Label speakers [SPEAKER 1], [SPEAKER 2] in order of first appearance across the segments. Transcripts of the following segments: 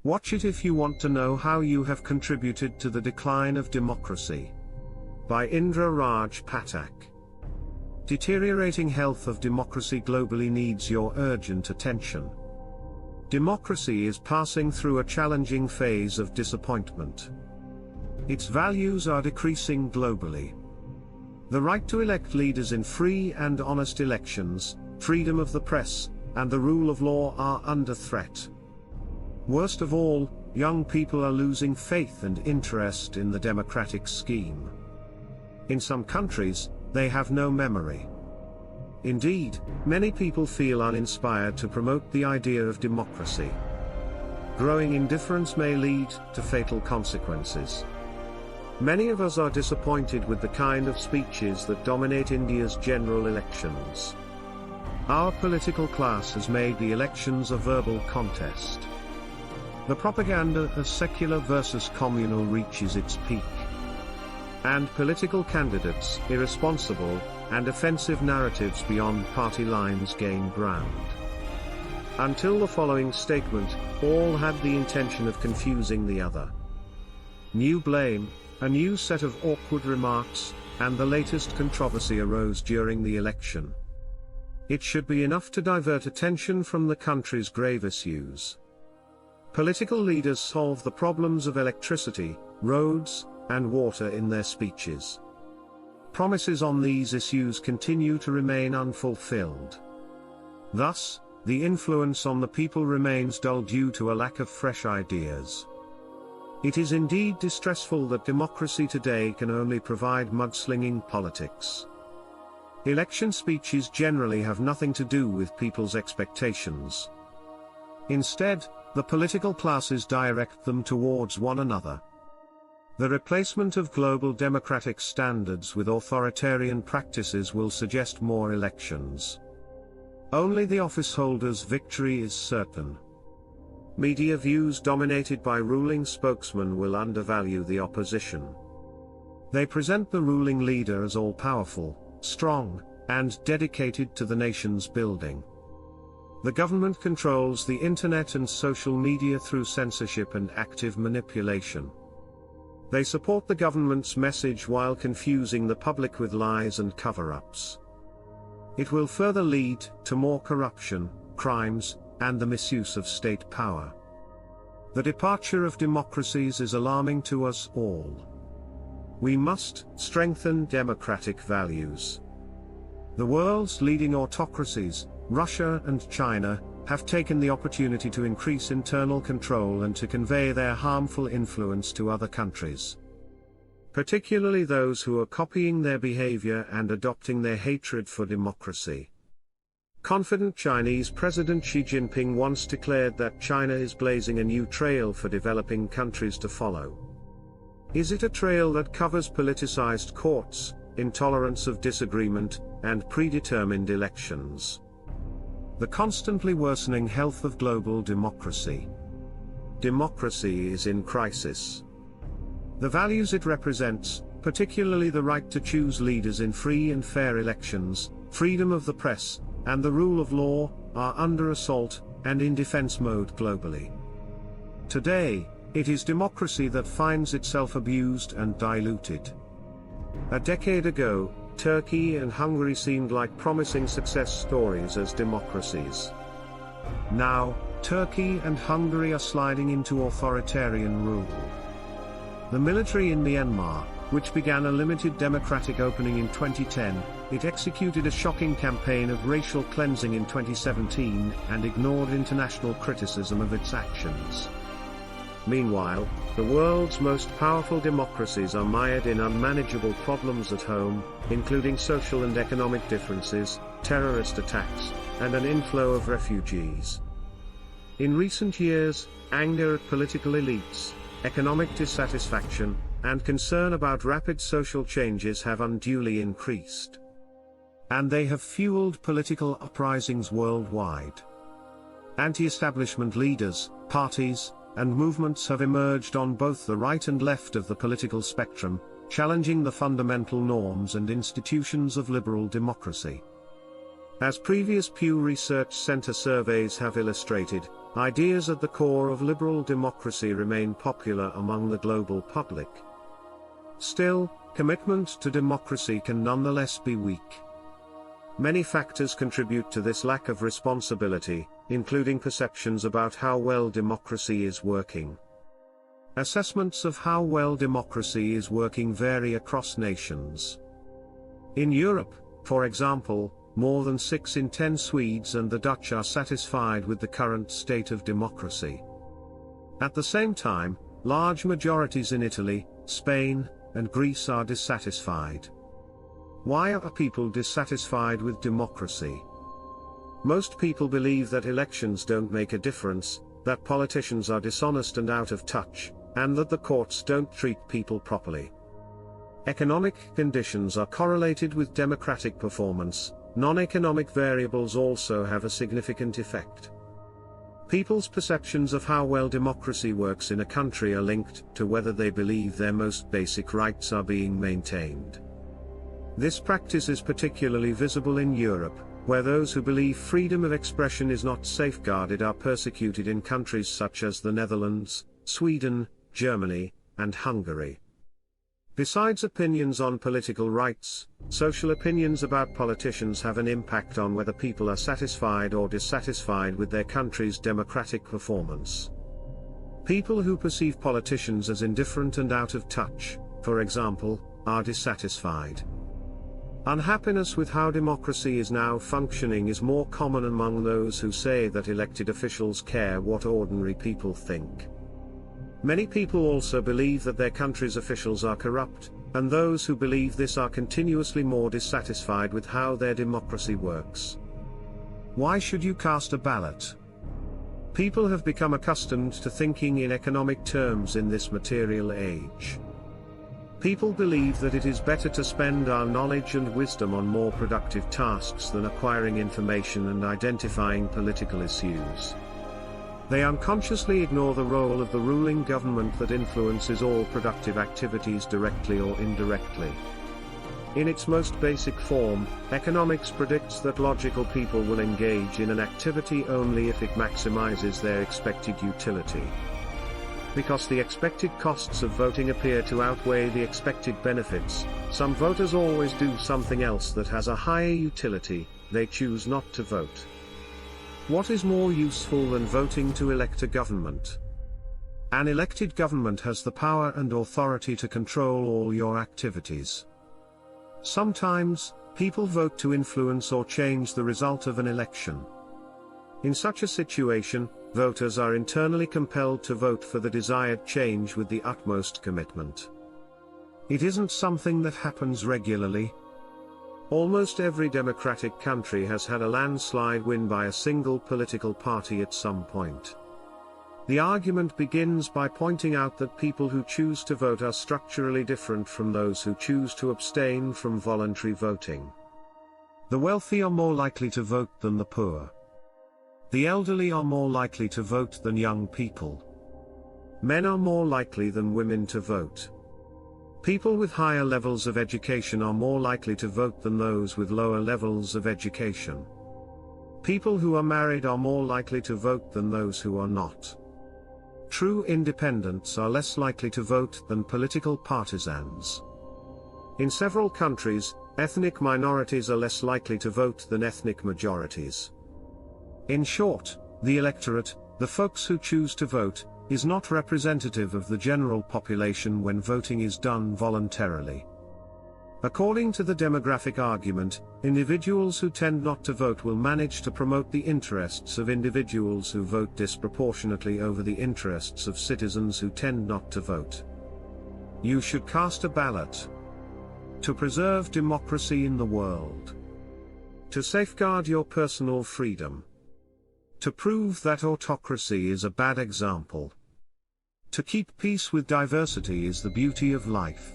[SPEAKER 1] Watch it if you want to know how you have contributed to the decline of democracy. By Indra Raj Path. Deteriorating health of democracy globally needs your urgent attention. Democracy is passing through a challenging phase of disappointment. Its values are decreasing globally. The right to elect leaders in free and honest elections, freedom of the press, and the rule of law are under threat. Worst of all, young people are losing faith and interest in the democratic scheme. In some countries, they have no memory. Indeed, many people feel uninspired to promote the idea of democracy. Growing indifference may lead to fatal consequences. Many of us are disappointed with the kind of speeches that dominate India's general elections. Our political class has made the elections a verbal contest. The propaganda of secular versus communal reaches its peak. And political candidates, irresponsible, and offensive narratives beyond party lines gain ground. Until the following statement, all had the intention of confusing the other. New blame, a new set of awkward remarks, and the latest controversy arose during the election. It should be enough to divert attention from the country's grave issues. Political leaders solve the problems of electricity, roads, and water in their speeches. Promises on these issues continue to remain unfulfilled. Thus, the influence on the people remains dull due to a lack of fresh ideas. It is indeed distressful that democracy today can only provide mudslinging politics. Election speeches generally have nothing to do with people's expectations. Instead, the political classes direct them towards one another. The replacement of global democratic standards with authoritarian practices will suggest more elections. Only the office holder's victory is certain. Media views dominated by ruling spokesmen will undervalue the opposition. They present the ruling leader as all-powerful, strong, and dedicated to the nation's building. The government controls the internet and social media through censorship and active manipulation. They support the government's message while confusing the public with lies and cover-ups. It will further lead to more corruption, crimes, and the misuse of state power. The departure of democracies is alarming to us all. We must strengthen democratic values. The world's leading autocracies, Russia and China, have taken the opportunity to increase internal control and to convey their harmful influence to other countries. Particularly those who are copying their behavior and adopting their hatred for democracy. Confident Chinese President Xi Jinping once declared that China is blazing a new trail for developing countries to follow. Is it a trail that covers politicized courts, intolerance of disagreement, and predetermined elections? The constantly worsening health of global democracy. Democracy is in crisis. The values it represents, particularly the right to choose leaders in free and fair elections, freedom of the press, and the rule of law, are under assault, and in defense mode globally. Today, it is democracy that finds itself abused and diluted. A decade ago, Turkey and Hungary seemed like promising success stories as democracies. Now, Turkey and Hungary are sliding into authoritarian rule. The military in Myanmar, which began a limited democratic opening in 2010, it executed a shocking campaign of racial cleansing in 2017 and ignored international criticism of its actions. Meanwhile, the world's most powerful democracies are mired in unmanageable problems at home, including social and economic differences, terrorist attacks, and an inflow of refugees. In recent years, anger at political elites, economic dissatisfaction, and concern about rapid social changes have unduly increased. And they have fueled political uprisings worldwide. Anti-establishment leaders, parties, and movements have emerged on both the right and left of the political spectrum, challenging the fundamental norms and institutions of liberal democracy. As previous Pew Research Center surveys have illustrated, ideas at the core of liberal democracy remain popular among the global public. Still, commitment to democracy can nonetheless be weak. Many factors contribute to this lack of responsibility, including perceptions about how well democracy is working. Assessments of how well democracy is working vary across nations. In Europe, for example, more than 6 in 10 Swedes and the Dutch are satisfied with the current state of democracy. At the same time, large majorities in Italy, Spain, and Greece are dissatisfied. Why are people dissatisfied with democracy? Most people believe that elections don't make a difference, that politicians are dishonest and out of touch, and that the courts don't treat people properly. Economic conditions are correlated with democratic performance. Non-economic variables also have a significant effect. People's perceptions of how well democracy works in a country are linked to whether they believe their most basic rights are being maintained. This practice is particularly visible in Europe, where those who believe freedom of expression is not safeguarded are persecuted in countries such as the Netherlands, Sweden, Germany, and Hungary. Besides opinions on political rights, social opinions about politicians have an impact on whether people are satisfied or dissatisfied with their country's democratic performance. People who perceive politicians as indifferent and out of touch, for example, are dissatisfied. Unhappiness with how democracy is now functioning is more common among those who say that elected officials care what ordinary people think. Many people also believe that their country's officials are corrupt, and those who believe this are continuously more dissatisfied with how their democracy works. Why should you cast a ballot? People have become accustomed to thinking in economic terms in this material age. People believe that it is better to spend our knowledge and wisdom on more productive tasks than acquiring information and identifying political issues. They unconsciously ignore the role of the ruling government that influences all productive activities directly or indirectly. In its most basic form, economics predicts that logical people will engage in an activity only if it maximizes their expected utility. Because the expected costs of voting appear to outweigh the expected benefits, some voters always do something else that has a higher utility. They choose not to vote. What is more useful than voting to elect a government? An elected government has the power and authority to control all your activities. Sometimes, people vote to influence or change the result of an election. In such a situation, voters are internally compelled to vote for the desired change with the utmost commitment. It isn't something that happens regularly. Almost every democratic country has had a landslide win by a single political party at some point. The argument begins by pointing out that people who choose to vote are structurally different from those who choose to abstain from voluntary voting. The wealthy are more likely to vote than the poor. The elderly are more likely to vote than young people. Men are more likely than women to vote. People with higher levels of education are more likely to vote than those with lower levels of education. People who are married are more likely to vote than those who are not. True independents are less likely to vote than political partisans. In several countries, ethnic minorities are less likely to vote than ethnic majorities. In short, the electorate, the folks who choose to vote, is not representative of the general population when voting is done voluntarily. According to the demographic argument, individuals who tend not to vote will manage to promote the interests of individuals who vote disproportionately over the interests of citizens who tend not to vote. You should cast a ballot to preserve democracy in the world, to safeguard your personal freedom, to prove that autocracy is a bad example. To keep peace with diversity is the beauty of life.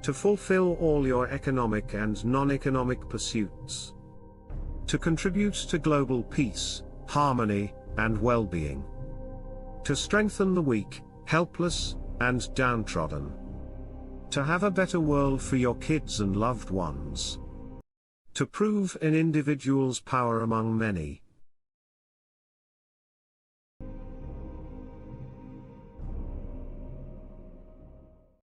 [SPEAKER 1] To fulfill all your economic and non-economic pursuits. To contribute to global peace, harmony, and well-being. To strengthen the weak, helpless, and downtrodden. To have a better world for your kids and loved ones. To prove an individual's power among many.